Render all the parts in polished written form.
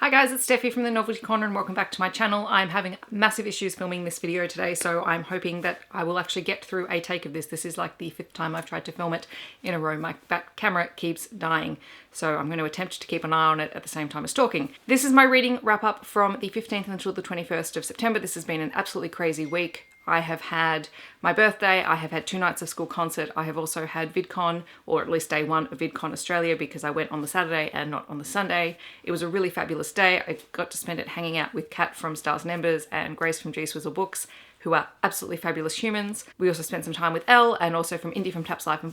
Hi guys, it's Steffi from the Novelty Corner and welcome back to my channel. I'm having massive issues filming this video today, so I'm hoping that I will actually get through a take of this. This is like the 5th time I've tried to film it in a row. My back camera keeps dying, so I'm going to attempt to keep an eye on it at the same time as talking. This is my reading wrap up from the 15th until the 21st of September. This has been an absolutely crazy week. I have had my birthday, I have had 2 nights of school concert, I have also had VidCon, or at least day 1 of VidCon Australia because I went on the Saturday and not on the Sunday. It was a really fabulous day. I got to spend it hanging out with Kat from Stars and Embers and Grace from G Swizzle Books, who are absolutely fabulous humans. We also spent some time with Elle and also from Indy from Taps Life and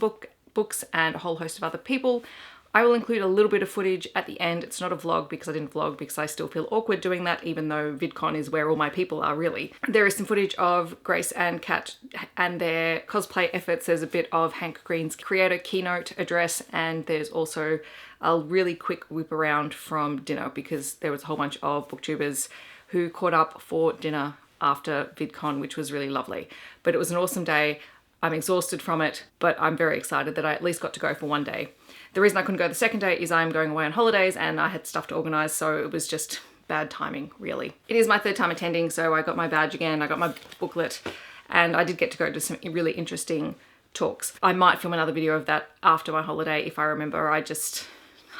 Books and a whole host of other people. I will include a little bit of footage at the end. It's not a vlog because I didn't vlog because I still feel awkward doing that, even though VidCon is where all my people are really. There is some footage of Grace and Kat and their cosplay efforts. There's a bit of Hank Green's creator keynote address, and there's also a really quick whip around from dinner because there was a whole bunch of booktubers who caught up for dinner after VidCon, which was really lovely. But it was an awesome day. I'm exhausted from it, but I'm very excited that I at least got to go for one day. The reason I couldn't go the second day is I'm going away on holidays and I had stuff to organise, so it was just bad timing, really. It is my 3rd time attending, so I got my badge again, I got my booklet, and I did get to go to some really interesting talks. I might film another video of that after my holiday if I remember.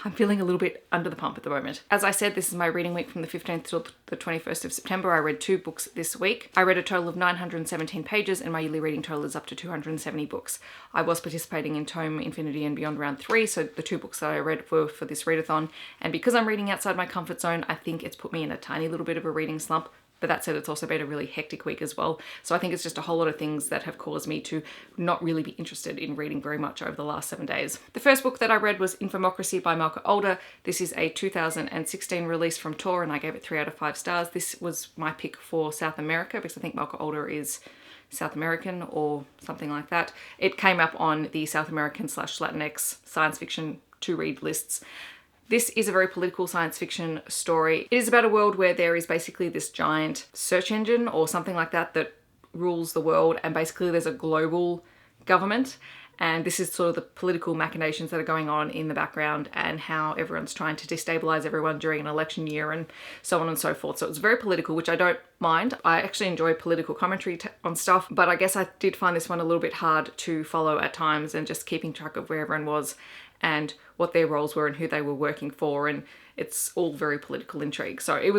I'm feeling a little bit under the pump at the moment. As I said, this is my reading week from the 15th till the 21st of September. I read 2 books this week. I read a total of 917 pages and my yearly reading total is up to 270 books. I was participating in Tome Infinity and Beyond Round 3, so the 2 books that I read were for this readathon. And because I'm reading outside my comfort zone, I think it's put me in a tiny little bit of a reading slump. But that said, it's also been a really hectic week as well. So I think it's just a whole lot of things that have caused me to not really be interested in reading very much over the last 7 days. The first book that I read was Infomocracy by Malka Older. This is a 2016 release from Tor and I gave it 3 out of 5 stars. This was my pick for South America because I think Malka Older is South American or something like that. It came up on the South American / Latinx science fiction to read lists. This is a very political science fiction story. It is about a world where there is basically this giant search engine or something like that that rules the world, and basically there's a global government, and this is sort of the political machinations that are going on in the background and how everyone's trying to destabilize everyone during an election year and so on and so forth. So it's very political, which I don't mind. I actually enjoy political commentary on stuff, but I guess I did find this one a little bit hard to follow at times, and just keeping track of where everyone was and what their roles were and who they were working for, and it's all very political intrigue. So it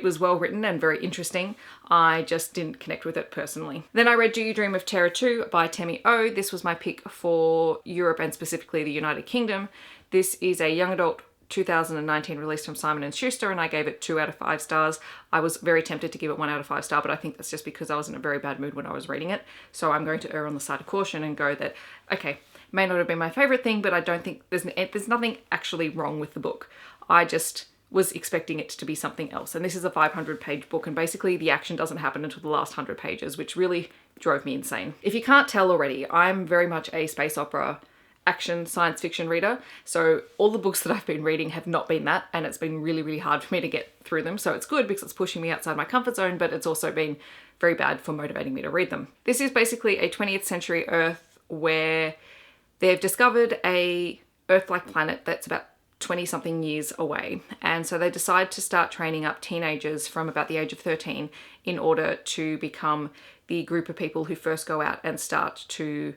was well written and very interesting. I just didn't connect with it personally. Then I read Do You Dream of Terror 2 by Temi O. This was my pick for Europe and specifically the United Kingdom. This is a young adult 2019 release from Simon & Schuster, and I gave it 2 out of 5 stars. I was very tempted to give it 1 out of 5 stars, but I think that's just because I was in a very bad mood when I was reading it. So I'm going to err on the side of caution and go that, okay, may not have been my favorite thing, but I don't think there's nothing actually wrong with the book. I just was expecting it to be something else. And this is a 500-page book, and basically the action doesn't happen until the last 100 pages, which really drove me insane. If you can't tell already, I'm very much a space opera action science fiction reader. So all the books that I've been reading have not been that, and it's been really, really hard for me to get through them. So it's good because it's pushing me outside my comfort zone, but it's also been very bad for motivating me to read them. This is basically a 20th century Earth where they've discovered a Earth-like planet that's about 20-something years away. And so they decide to start training up teenagers from about the age of 13 in order to become the group of people who first go out and start to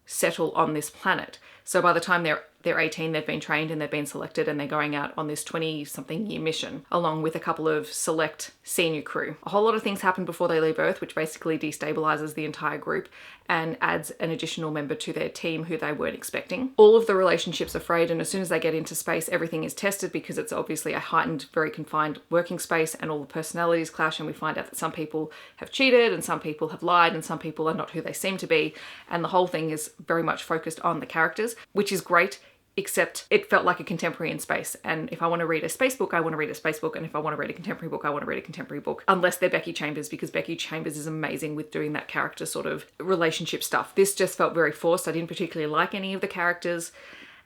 settle on this planet. So by the time they're 18, they've been trained and they've been selected, and they're going out on this 20-something year mission, along with a couple of select senior crew. A whole lot of things happen before they leave Earth, which basically destabilizes the entire group and adds an additional member to their team who they weren't expecting. All of the relationships are frayed, and as soon as they get into space, everything is tested because it's obviously a heightened, very confined working space, and all the personalities clash, and we find out that some people have cheated and some people have lied and some people are not who they seem to be, and the whole thing is very much focused on the characters, which is great, except it felt like a contemporary in space. And if I want to read a space book, I want to read a space book. And if I want to read a contemporary book, I want to read a contemporary book. Unless they're Becky Chambers, because Becky Chambers is amazing with doing that character sort of relationship stuff. This just felt very forced. I didn't particularly like any of the characters.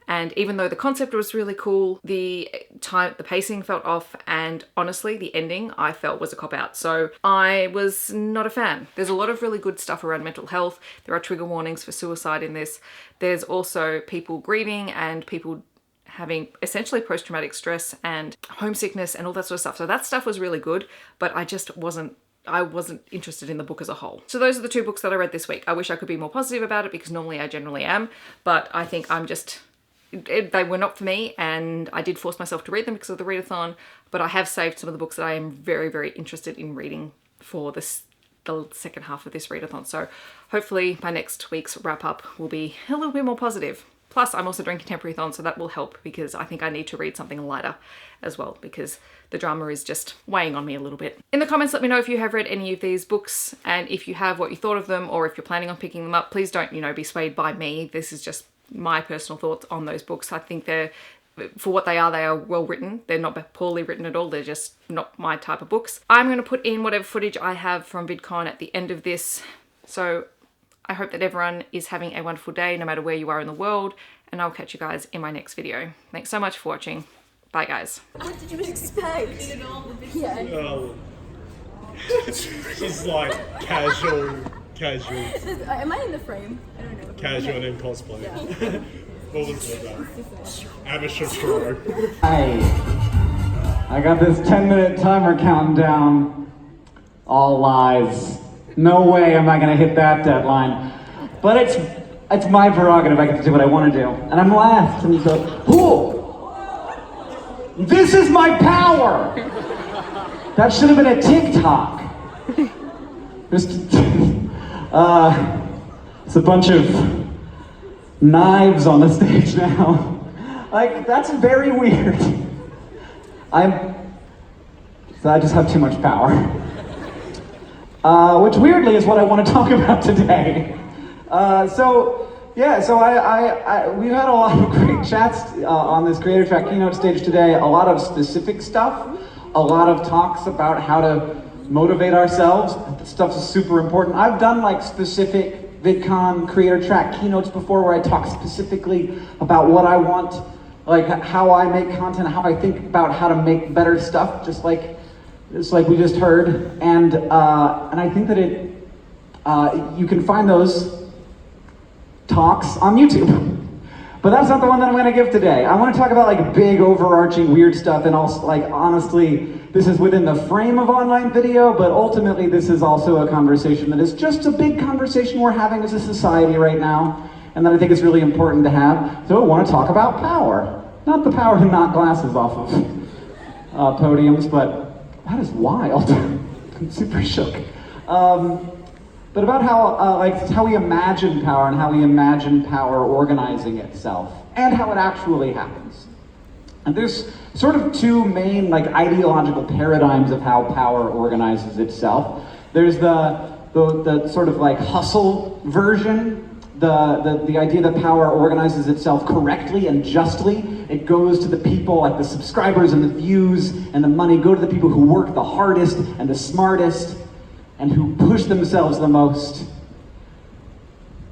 And even though the concept was really cool, the pacing felt off, and honestly, the ending I felt was a cop-out. So I was not a fan. There's a lot of really good stuff around mental health. There are trigger warnings for suicide in this. There's also people grieving and people having essentially post-traumatic stress and homesickness and all that sort of stuff. So that stuff was really good, but I wasn't interested in the book as a whole. So those are the 2 books that I read this week. I wish I could be more positive about it because normally I generally am, but I think they were not for me, and I did force myself to read them because of the readathon, but I have saved some of the books that I am very, very interested in reading for the second half of this readathon. So hopefully by next week's wrap up will be a little bit more positive. Plus, I'm also doing Contemporary-thon, so that will help because I think I need to read something lighter as well because the drama is just weighing on me a little bit. In the comments, let me know if you have read any of these books, and if you have, what you thought of them, or if you're planning on picking them up. Please don't, be swayed by me. This is just my personal thoughts on those books. I think for what they are well written. They're not poorly written at all. They're just not my type of books. I'm going to put in whatever footage I have from VidCon at the end of this. So I hope that everyone is having a wonderful day, no matter where you are in the world, and I'll catch you guys in my next video. Thanks so much for watching. Bye, guys. What did you expect? Yeah. Oh. Just like casual. Am I in the frame? I don't know. Casual and in cosplay. Yeah. What was it though? Amateur pro. I got this 10-minute timer counting down. All lies. No way am I gonna hit that deadline. But it's my prerogative. I get to do what I want to do. And I'm last. And you go, whoa! This is my power! That should have been a TikTok. It's a bunch of knives on the stage now. Like, that's very weird. So I just have too much power. Which weirdly is what I want to talk about today. We've had a lot of great chats on this Creator Track keynote stage today. A lot of specific stuff, a lot of talks about how to motivate ourselves. This stuff is super important. I've done like specific VidCon Creator Track keynotes before where I talk specifically about what I want, like how I make content, how I think about how to make better stuff, just like we just heard. And I think that you can find those talks on YouTube. But that's not the one that I'm gonna give today. I wanna talk about like big overarching weird stuff, and also like honestly, this is within the frame of online video, but ultimately this is also a conversation that is just a big conversation we're having as a society right now, and that I think is really important to have. So I wanna talk about power. Not the power to knock glasses off of podiums, but that is wild. I'm super shook. But about how we imagine power and how we imagine power organizing itself and how it actually happens. And there's sort of two main like ideological paradigms of how power organizes itself. There's the sort of like hustle version, the idea that power organizes itself correctly and justly. It goes to the people, like the subscribers and the views and the money go to the people who work the hardest and the smartest and who push themselves the most.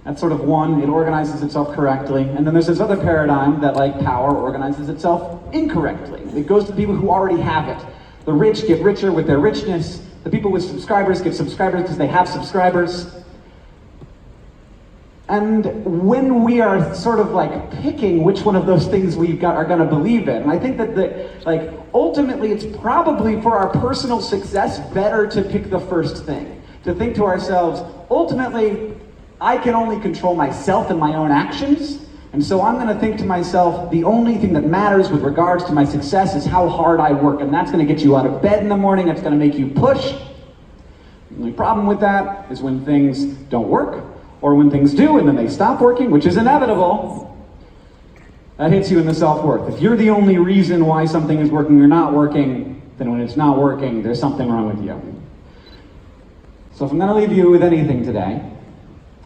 That's sort of one, it organizes itself correctly. And then there's this other paradigm that like power organizes itself incorrectly. It goes to the people who already have it. The rich get richer with their richness. The people with subscribers get subscribers because they have subscribers. And when we are sort of like picking which one of those things are gonna believe in, and I think that ultimately it's probably for our personal success better to pick the first thing. To think to ourselves, ultimately, I can only control myself and my own actions, and so I'm gonna think to myself, the only thing that matters with regards to my success is how hard I work, and that's gonna get you out of bed in the morning, that's gonna make you push. The only problem with that is when things don't work, or when things do and then they stop working, which is inevitable, that hits you in the self-worth. If you're the only reason why something is working or not working, then when it's not working, there's something wrong with you. So if I'm gonna leave you with anything today,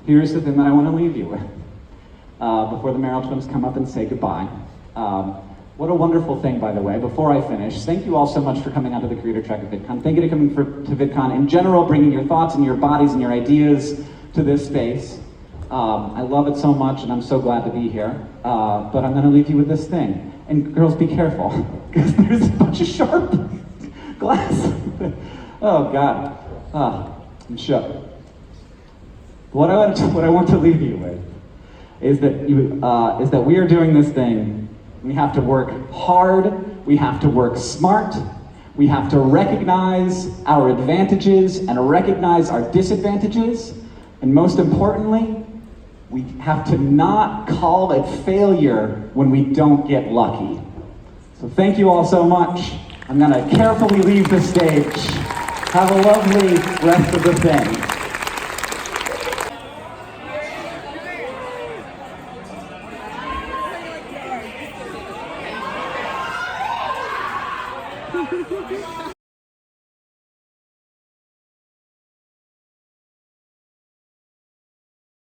here's the thing that I wanna leave you with. Before the Merrill twins come up and say goodbye. What a wonderful thing, by the way, before I finish, thank you all so much for coming out to the Creator Track of VidCon. Thank you for coming to VidCon in general, bringing your thoughts and your bodies and your ideas to this space. I love it so much and I'm so glad to be here. But I'm gonna leave you with this thing. And girls, be careful, because there's a bunch of sharp glass. Oh God, I'm shook. What I want to leave you with is that we are doing this thing We have to work hard, we have to work smart, we have to recognize our advantages and recognize our disadvantages, and most importantly, we have to not call it failure when we don't get lucky. So thank you all so much. I'm gonna carefully leave the stage. Have a lovely rest of the thing. Ha ha ha.